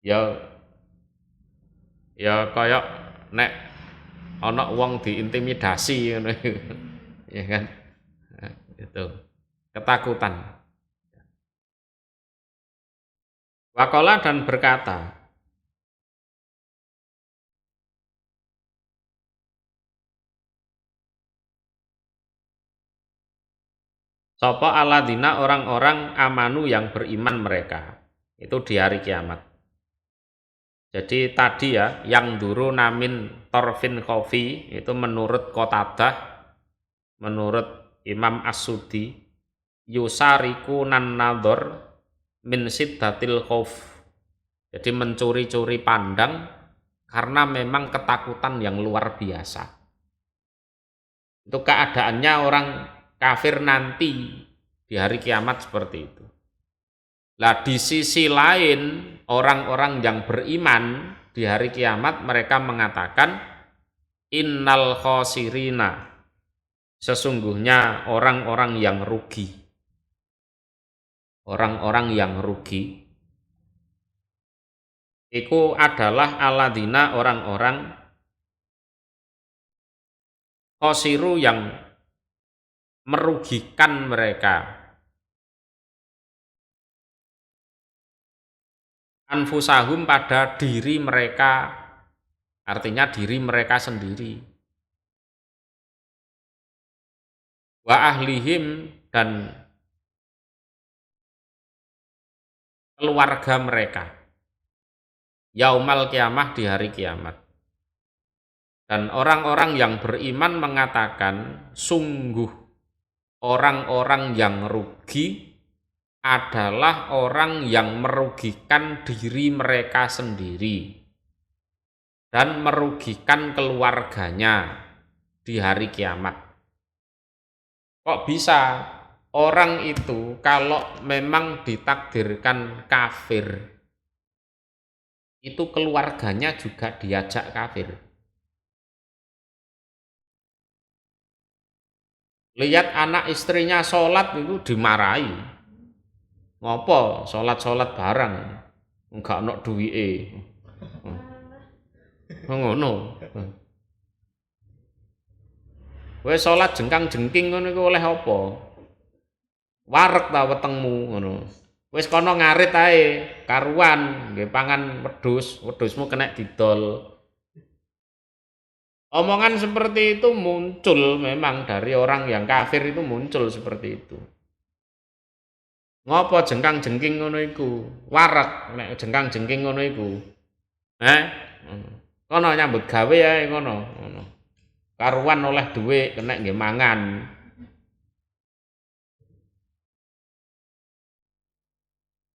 Speaker 1: Ya kayak nek ana wong diintimidasi ngono ya kan. Nah, itu ketakutan. Waqala dan berkata, sapa aladina orang-orang amanu yang beriman mereka itu di hari kiamat. Jadi tadi ya yang duru namin torfin khofi itu menurut Qatadah, menurut Imam As-Sudi, yusariku nan nador min siddatil khauf. Jadi mencuri-curi pandang karena memang ketakutan yang luar biasa. Itu keadaannya orang kafir nanti di hari kiamat seperti itu. Lah di sisi lain orang-orang yang beriman di hari kiamat mereka mengatakan innal khosirina, sesungguhnya orang-orang yang rugi. Orang-orang yang rugi itu adalah aladina orang-orang khosiru yang merugikan mereka. Anfusahum pada diri mereka, artinya diri mereka sendiri. Wa ahlihim dan keluarga mereka. Yaumal kiamah di hari kiamat. Dan orang-orang yang beriman mengatakan sungguh orang-orang yang rugi adalah orang yang merugikan diri mereka sendiri dan merugikan keluarganya di hari kiamat. Kok bisa orang itu kalau memang ditakdirkan kafir, itu keluarganya juga diajak kafir? Lihat anak istrinya sholat itu dimarahi. Ngopo sholat barang enggak ono duwike. Ngono. Kowe sholat jengkang-jengking ngono iku oleh apa? Wareg ta wetengmu ngono. Wis kono ngarit ae, karuan nggih pangan wedhus, wedhusmu kena didol. Omongan seperti itu muncul memang dari orang yang kafir, itu muncul seperti itu. Ngopo jengkang-jengking ngono iku? Warak nek jengkang-jengking ngono iku. Kono nyambut gawe ae ngono. Karuan oleh dhuwit kena nggih mangan.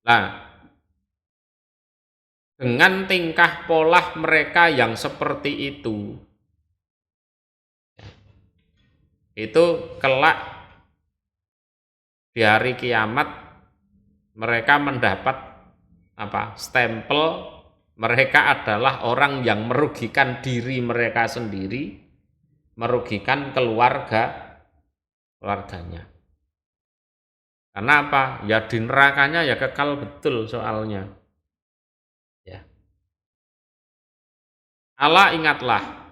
Speaker 1: Nah, dengan tingkah pola mereka yang seperti itu kelak di hari kiamat mereka mendapat stempel mereka adalah orang yang merugikan diri mereka sendiri, merugikan keluarganya. Karena apa? Ya di nerakanya ya kekal betul soalnya. Ya. Allah ingatlah.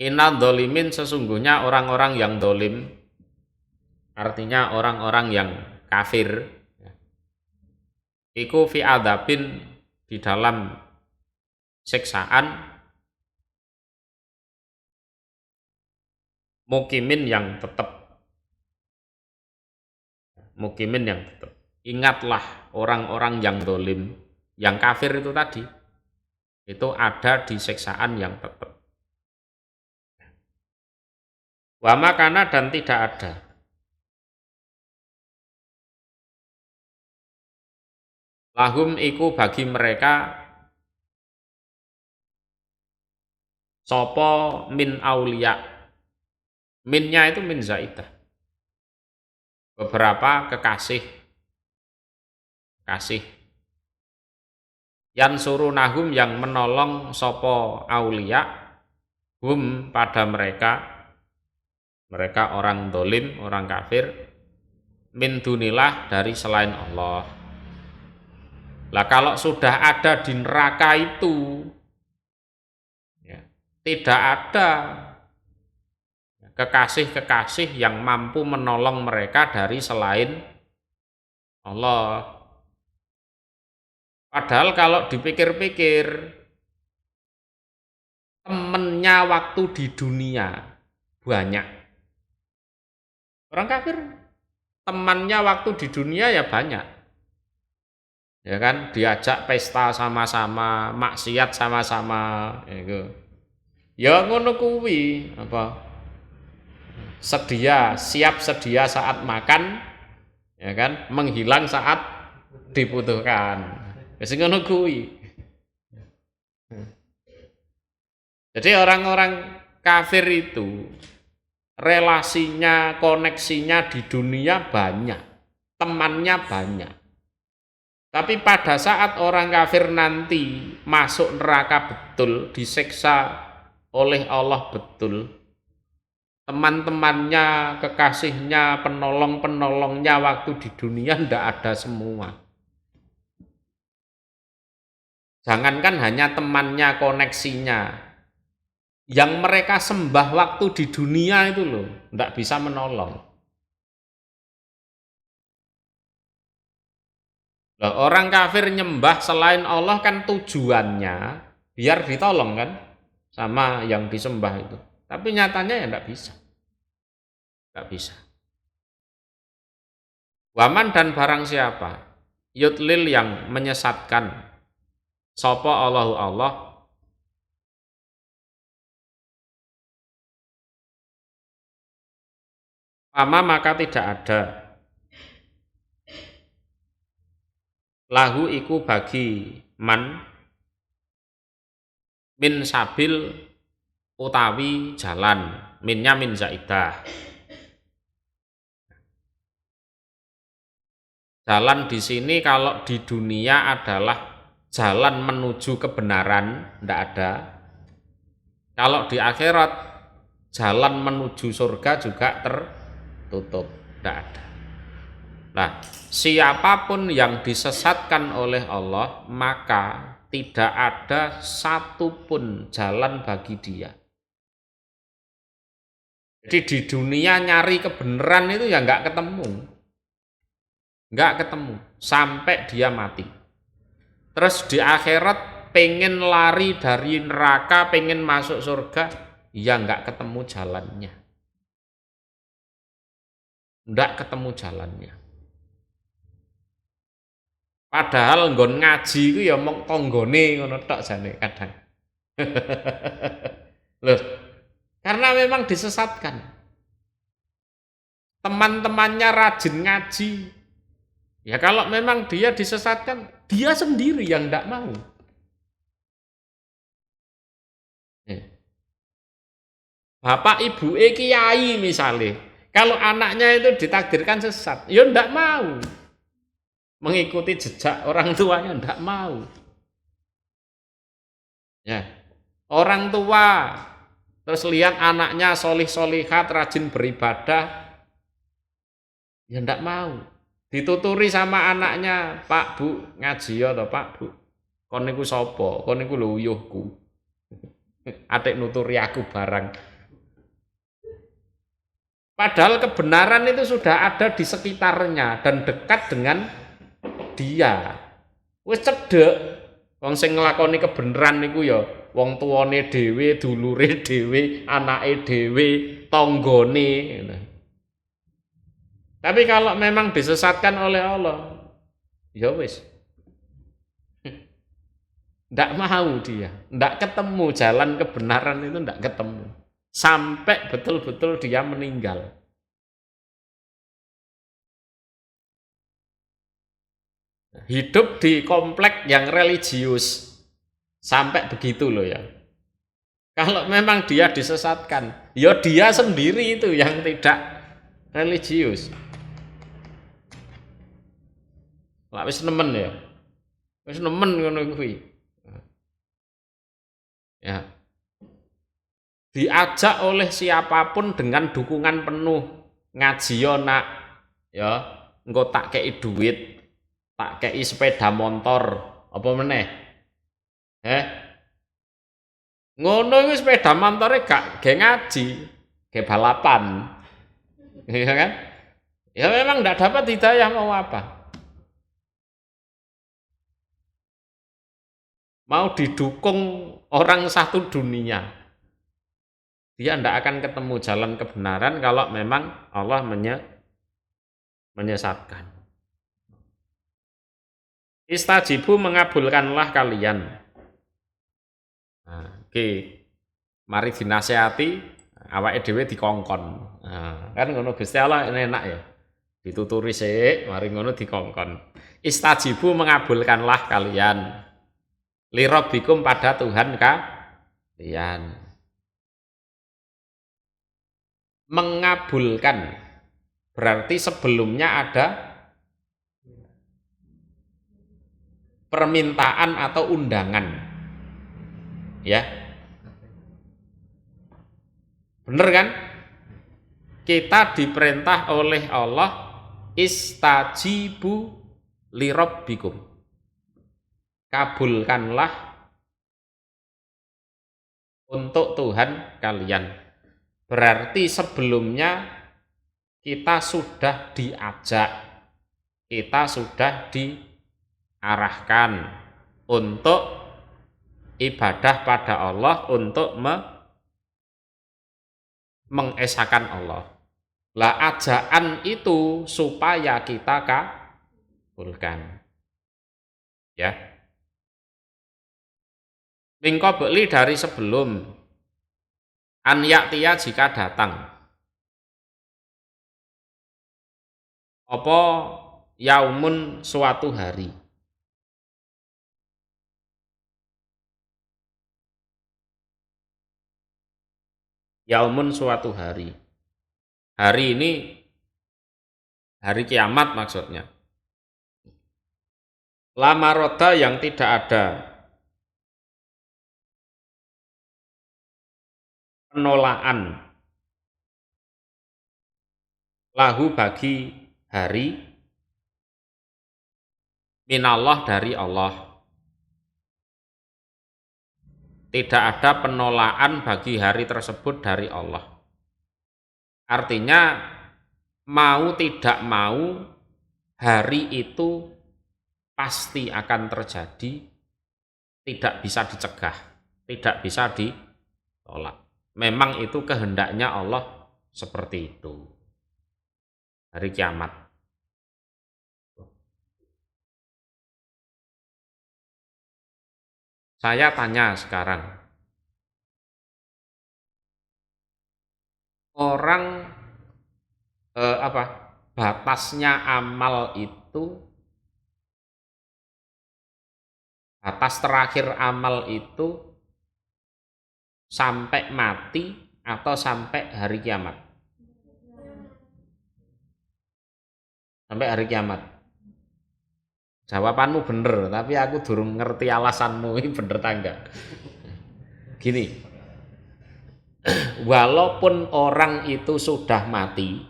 Speaker 1: Inna dolimin, sesungguhnya orang-orang yang dolim, artinya orang-orang yang kafir, iku fi adabin, di dalam siksaan, mukimin yang tetap. Ingatlah orang-orang yang dolim, yang kafir itu tadi, itu ada di siksaan yang tetap. Wa makana, dan tidak ada. Lahum iku bagi mereka sopo min aulia. Minnya itu min zaidah. Beberapa kekasih. Yan surunahum, yang menolong sopo aulia. Hum, pada mereka orang dolim, orang kafir, min dunillah, dari selain Allah. Lah kalau sudah ada di neraka itu, ya, tidak ada kekasih-kekasih yang mampu menolong mereka dari selain Allah. Padahal kalau dipikir-pikir, temennya waktu di dunia banyak. Orang kafir temannya waktu di dunia ya banyak. Ya kan, diajak pesta sama-sama, maksiat sama-sama, itu. Ya ngono kuwi, siap sedia saat makan, ya kan, menghilang saat dibutuhkan. Wis ngono kuwi. Jadi orang-orang kafir itu relasinya, koneksinya di dunia banyak, temannya banyak. Tapi pada saat orang kafir nanti masuk neraka betul, disiksa oleh Allah betul, teman-temannya, kekasihnya, penolong-penolongnya waktu di dunia ndak ada semua. Jangankan hanya temannya, koneksinya, yang mereka sembah waktu di dunia itu loh, ndak bisa menolong. Nah, orang kafir nyembah selain Allah kan tujuannya biar ditolong kan sama yang disembah itu. Tapi nyatanya ya enggak bisa. Enggak bisa. Waman, dan barang siapa yudlil, yang menyesatkan sapa Allahu Allah, maka tidak ada lahu iku bagi man min sabil, utawi jalan. Minnya min zaidah. Jalan di sini kalau di dunia adalah jalan menuju kebenaran, ndak ada. Kalau di akhirat jalan menuju surga juga tertutup, ndak ada. Nah, siapapun yang disesatkan oleh Allah, maka tidak ada satupun jalan bagi dia. Jadi di dunia nyari kebenaran itu ya nggak ketemu sampai dia mati. Terus di akhirat pengen lari dari neraka, pengen masuk surga, ya nggak ketemu jalannya. Nggak ketemu jalannya. Padahal nggon ngaji itu ya mong tonggone ngono tok jane kadang. Loh, karena memang disesatkan. Teman-temannya rajin ngaji. Ya kalau memang dia disesatkan, dia sendiri yang tidak mau. Bapak ibu kiai misalnya, kalau anaknya itu ditakdirkan sesat, ya tidak mau. Mengikuti jejak orang tuanya tidak mau. Ya, orang tua terus lihat anaknya solih-solihat, rajin beribadah, ya tidak mau. Dituturi sama anaknya, Pak Bu ngaji ya toh Pak Bu. Kon niku sapa? Kon niku lho uyuhku. Atik nuturi aku barang. Padahal kebenaran itu sudah ada di sekitarnya dan dekat dengan dia. Wis cedek. Wong sing nglakoni kebenaran niku ya wong tuane dhewe, dulure dhewe, anake dhewe, tanggane. Tapi kalau memang disesatkan oleh Allah, ya wis. Ndak mau dia, ndak ketemu jalan kebenaran itu ndak ketemu. Sampai betul-betul dia meninggal. Hidup di komplek yang religius. Sampai begitu loh ya. Kalau memang dia disesatkan, ya dia sendiri itu yang tidak religius. Lah wis nemen ya. Wis nemen ngono kuwi. Ya. Diajak oleh siapapun dengan dukungan penuh. Ngaji yo nak, ya, engko tak kei duit, tak kei sepeda motor, apa meneh? Ngono iku sepeda motore gak ngaji, ge balapan. Iya kan? Ya memang ndak dapat hidayah mau apa? Mau didukung orang satu dunia. Dia tidak akan ketemu jalan kebenaran kalau memang Allah menyesatkan. Istajibu mengabulkanlah kalian. Nah, oke. Mari dinasehati, awake dhewe dikongkon. Nah, kan ngono Gusti Allah enak ya. Dituturi sik, mari ngono dikongkon. Istajibu mengabulkanlah kalian. Lirabbikum pada Tuhan kalian. Mengabulkan berarti sebelumnya ada permintaan atau undangan, ya bener kan? Kita diperintah oleh Allah istajibu lirabbikum, kabulkanlah untuk Tuhan kalian. Berarti sebelumnya kita sudah diajak, kita sudah diarahkan untuk ibadah pada Allah, untuk mengesahkan Allah. Lah ajakan itu supaya kita kabulkan. Ya. Mingkobeli dari sebelum an yaktiya jika datang. Apa yaumun suatu hari. Yaumun suatu hari. Hari ini hari kiamat maksudnya. Lama roda yang tidak ada penolakan lahu bagi hari minallah dari Allah. Tidak ada penolakan bagi hari tersebut dari Allah. Artinya mau tidak mau hari itu pasti akan terjadi tidak bisa dicegah, tidak bisa ditolak. Memang itu kehendaknya Allah seperti itu. Hari kiamat. Saya tanya sekarang, orang apa batasnya amal itu, batas terakhir amal itu sampai mati atau sampai hari kiamat? Sampai hari kiamat. Jawabanmu bener, tapi aku durung ngerti alasanmu ini bener tangga. Gini, walaupun orang itu sudah mati,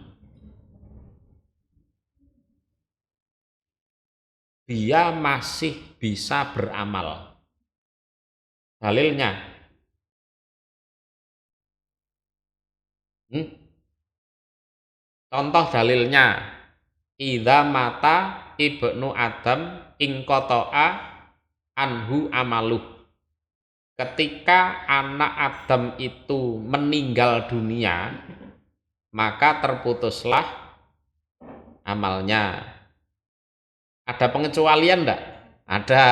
Speaker 1: dia masih bisa beramal. Dalilnya, contoh dalilnya, idza mata ibnu Adam ingkotoa anhu amaluh. Ketika anak Adam itu meninggal dunia, maka terputuslah amalnya. Ada pengecualian enggak? Ada,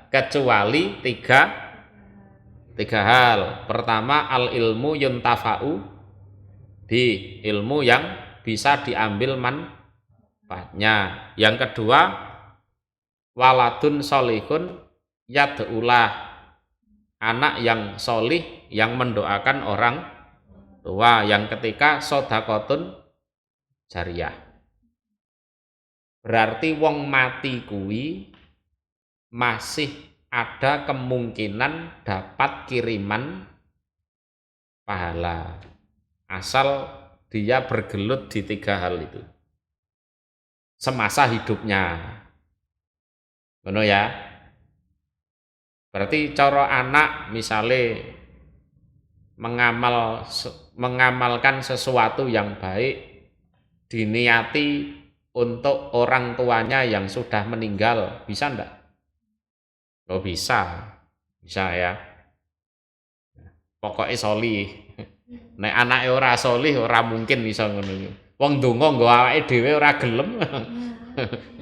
Speaker 1: kecuali tiga hal. Pertama, al ilmu yuntafa'u, di ilmu yang bisa diambil manfaatnya. Yang kedua, waladun solihun yad'ulah, anak yang solih yang mendoakan orang tua. Yang ketiga, sodakotun jariyah. Berarti wong mati kuwi masih ada kemungkinan dapat kiriman pahala, asal dia bergelut di tiga hal itu semasa hidupnya. Ngono ya. Berarti cara anak misalnya mengamalkan sesuatu yang baik, diniati untuk orang tuanya yang sudah meninggal, bisa enggak? Oh bisa, bisa ya. Pokoknya solih. Nek anake ora solih ora mungkin iso ngono. Wong donga nggo awake dhewe ora gelem.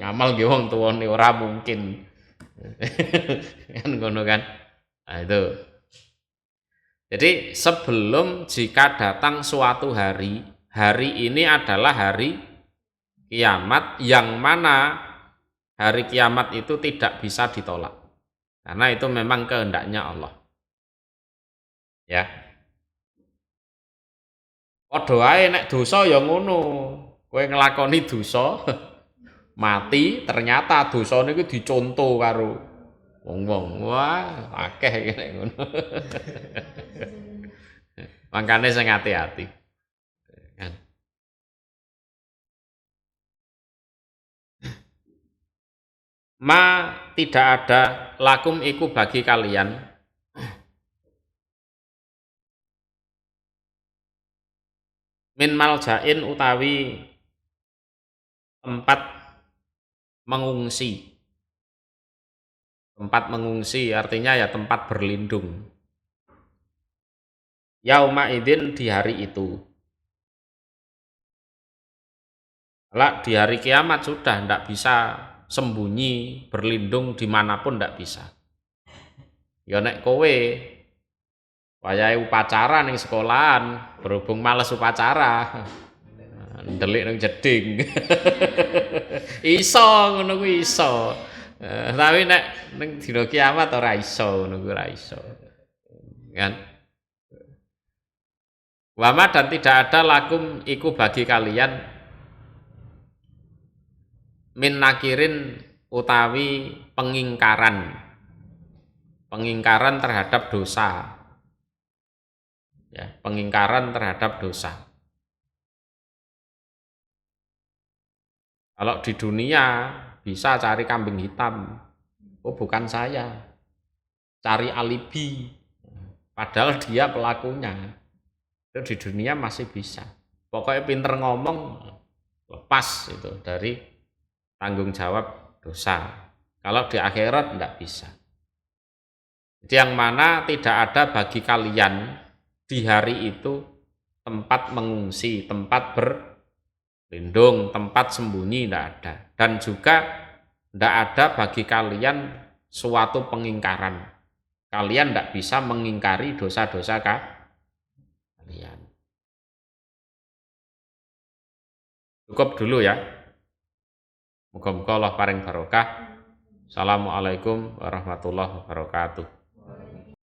Speaker 1: Ngamal nggih wong tuwane ora mungkin. Kan ngono kan. Nah itu. Jadi sebelum jika datang suatu hari, hari ini adalah hari kiamat yang mana hari kiamat itu tidak bisa ditolak. Karena itu memang kehendaknya Allah. Ya. Padha wae nek dosa ya ngono. Kowe nglakoni dosa, mati ternyata dosane iku dicontoh karo wong-wong. Wah, akeh nek ngono. Makane sing hati-hati. Kan. Ma tidak ada lakum iku bagi kalian min maljain utawi tempat mengungsi. Tempat mengungsi artinya ya tempat berlindung. Yauma idzin di hari itu. Kalau di hari kiamat sudah tidak bisa sembunyi, berlindung dimanapun tidak bisa. Ya nek kowe wayahe upacara ning sekolahan, berhubung males upacara, ndelik nang jeding. Iso ngono kuwi iso. Tapi nek ning dina kiamat ora iso ngono kuwi ora iso. Kan? Wama dan tidak ada lakum iku bagi kalian min nakirin utawi pengingkaran. Pengingkaran terhadap dosa. Ya, pengingkaran terhadap dosa. Kalau di dunia bisa cari kambing hitam. Oh, bukan saya. Cari alibi. Padahal dia pelakunya. Itu di dunia masih bisa. Pokoknya pinter ngomong, lepas itu dari tanggung jawab dosa. Kalau di akhirat enggak bisa. Jadi yang mana tidak ada bagi kalian di hari itu tempat mengungsi, tempat berlindung, tempat sembunyi, tidak ada. Dan juga tidak ada bagi kalian suatu pengingkaran. Kalian tidak bisa mengingkari dosa-dosa kalian. Cukup dulu ya. Muga-muga Allah paring barokah. Assalamualaikum warahmatullahi wabarakatuh.